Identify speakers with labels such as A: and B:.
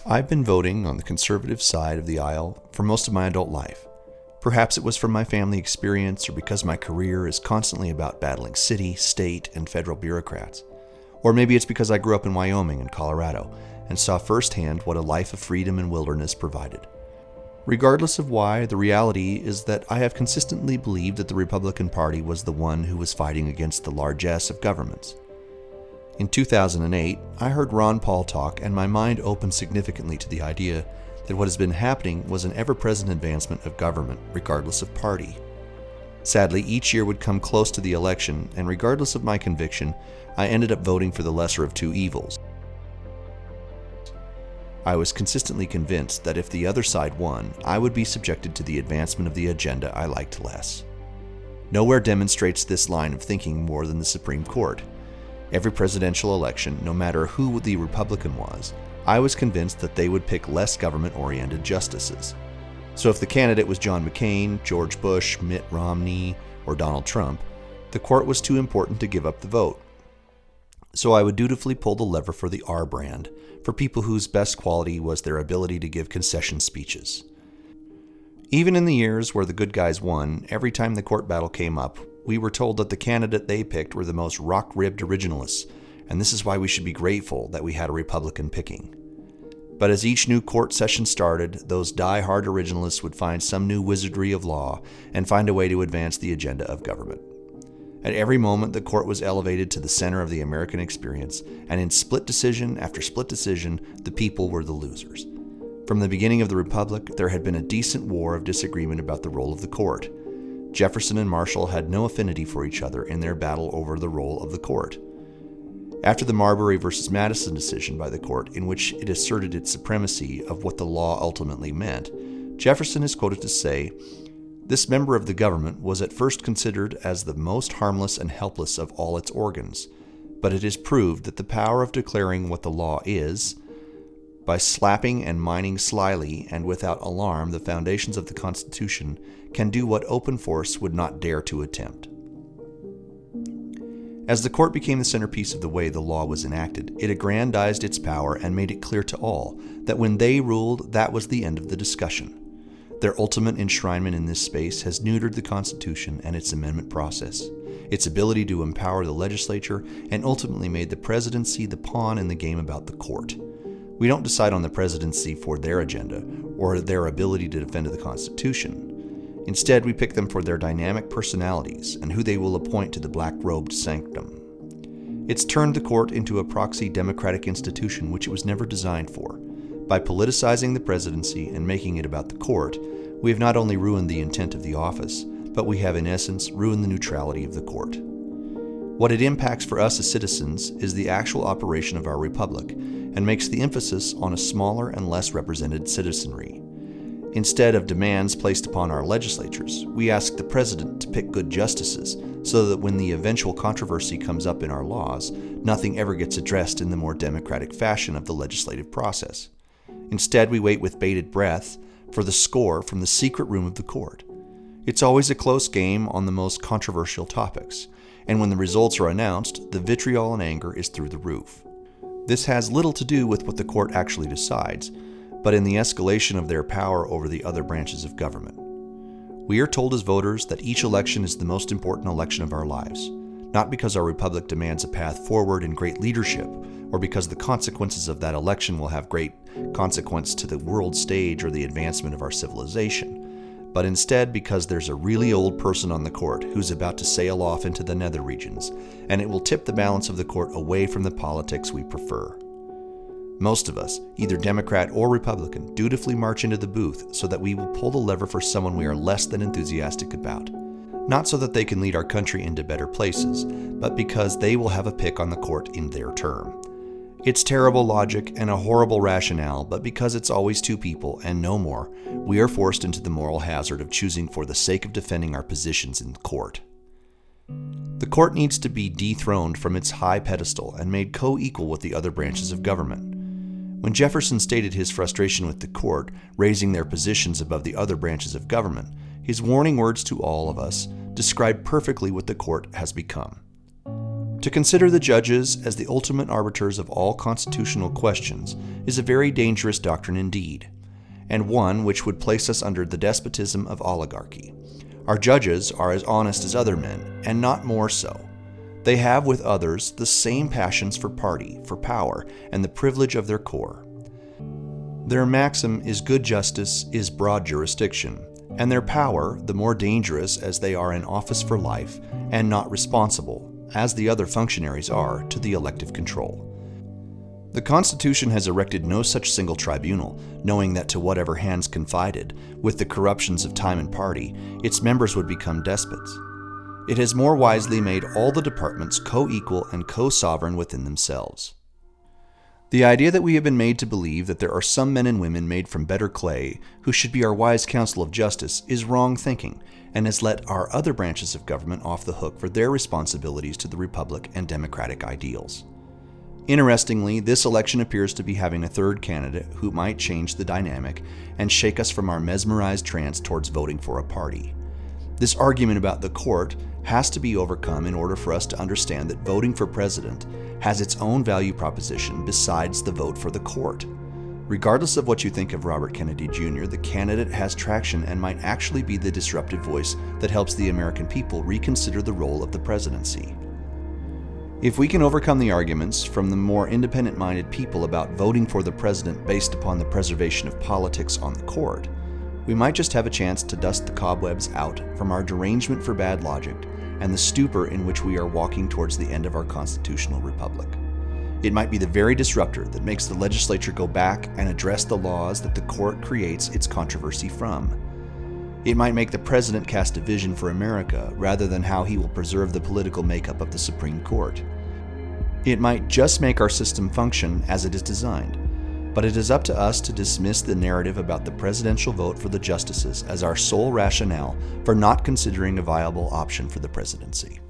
A: I've been voting on the conservative side of the aisle for most of my adult life. Perhaps it was from my family experience or because my career is constantly about battling city, state, and federal bureaucrats. Or maybe it's because I grew up in Wyoming and Colorado and saw firsthand what a life of freedom and wilderness provided. Regardless of why, the reality is that I have consistently believed that the Republican Party was the one who was fighting against the largesse of governments. In 2008, I heard Ron Paul talk, and my mind opened significantly to the idea that what has been happening was an ever-present advancement of government, regardless of party. Sadly, each year would come close to the election, and regardless of my conviction, I ended up voting for the lesser of two evils. I was consistently convinced that if the other side won, I would be subjected to the advancement of the agenda I liked less. Nowhere demonstrates this line of thinking more than the Supreme Court. Every presidential election, no matter who the Republican was, I was convinced that they would pick less government-oriented justices. So if the candidate was John McCain, George Bush, Mitt Romney, or Donald Trump, the court was too important to give up the vote. So I would dutifully pull the lever for the R brand, for people whose best quality was their ability to give concession speeches. Even in the years where the good guys won, every time the court battle came up, we were told that the candidate they picked were the most rock-ribbed originalists, and this is why we should be grateful that we had a Republican picking. But as each new court session started, those die-hard originalists would find some new wizardry of law and find a way to advance the agenda of government. At every moment, the court was elevated to the center of the American experience, and in split decision after split decision, the people were the losers. From the beginning of the Republic, there had been a decent war of disagreement about the role of the court. Jefferson and Marshall had no affinity for each other in their battle over the role of the court. After the Marbury versus Madison decision by the court, in which it asserted its supremacy of what the law ultimately meant, Jefferson is quoted to say, "This member of the government was at first considered as the most harmless and helpless of all its organs, but it is proved that the power of declaring what the law is, by slapping and mining slyly and without alarm the foundations of the Constitution, can do what open force would not dare to attempt." As the court became the centerpiece of the way the law was enacted, it aggrandized its power and made it clear to all that when they ruled, that was the end of the discussion. Their ultimate enshrinement in this space has neutered the Constitution and its amendment process, its ability to empower the legislature, and ultimately made the presidency the pawn in the game about the court. We don't decide on the presidency for their agenda or their ability to defend the Constitution. Instead, we pick them for their dynamic personalities and who they will appoint to the black-robed sanctum. It's turned the court into a proxy democratic institution which it was never designed for. By politicizing the presidency and making it about the court, we have not only ruined the intent of the office, but we have in essence ruined the neutrality of the court. What it impacts for us as citizens is the actual operation of our republic, and makes the emphasis on a smaller and less represented citizenry. Instead of demands placed upon our legislatures, we ask the president to pick good justices so that when the eventual controversy comes up in our laws, nothing ever gets addressed in the more democratic fashion of the legislative process. Instead, we wait with bated breath for the score from the secret room of the court. It's always a close game on the most controversial topics, and when the results are announced, the vitriol and anger is through the roof. This has little to do with what the court actually decides, but in the escalation of their power over the other branches of government. We are told as voters that each election is the most important election of our lives, not because our republic demands a path forward and great leadership, or because the consequences of that election will have great consequence to the world stage or the advancement of our civilization, but instead because there's a really old person on the court who's about to sail off into the nether regions, and it will tip the balance of the court away from the politics we prefer. Most of us, either Democrat or Republican, dutifully march into the booth so that we will pull the lever for someone we are less than enthusiastic about. Not so that they can lead our country into better places, but because they will have a pick on the court in their term. It's terrible logic and a horrible rationale, but because it's always two people and no more, we are forced into the moral hazard of choosing for the sake of defending our positions in court. The court needs to be dethroned from its high pedestal and made co-equal with the other branches of government. When Jefferson stated his frustration with the court, raising their positions above the other branches of government, his warning words to all of us describe perfectly what the court has become. To consider the judges as the ultimate arbiters of all constitutional questions is a very dangerous doctrine indeed, and one which would place us under the despotism of oligarchy. Our judges are as honest as other men, and not more so. They have with others the same passions for party, for power, and the privilege of their core. Their maxim is good justice is broad jurisdiction, and their power the more dangerous as they are in office for life and not responsible, as the other functionaries are, to the elective control. The Constitution has erected no such single tribunal, knowing that to whatever hands confided, with the corruptions of time and party, its members would become despots. It has more wisely made all the departments co-equal and co-sovereign within themselves. The idea that we have been made to believe that there are some men and women made from better clay who should be our wise counsel of justice is wrong thinking, and has let our other branches of government off the hook for their responsibilities to the republic and democratic ideals. Interestingly, this election appears to be having a third candidate who might change the dynamic and shake us from our mesmerized trance towards voting for a party. This argument about the court has to be overcome in order for us to understand that voting for president has its own value proposition besides the vote for the court. Regardless of what you think of Robert Kennedy Jr., the candidate has traction and might actually be the disruptive voice that helps the American people reconsider the role of the presidency. If we can overcome the arguments from the more independent-minded people about voting for the president based upon the preservation of politics on the court, we might just have a chance to dust the cobwebs out from our derangement for bad logic and the stupor in which we are walking towards the end of our constitutional republic. It might be the very disruptor that makes the legislature go back and address the laws that the court creates its controversy from. It might make the president cast a vision for America rather than how he will preserve the political makeup of the Supreme Court. It might just make our system function as it is designed. But it is up to us to dismiss the narrative about the presidential vote for the justices as our sole rationale for not considering a viable option for the presidency.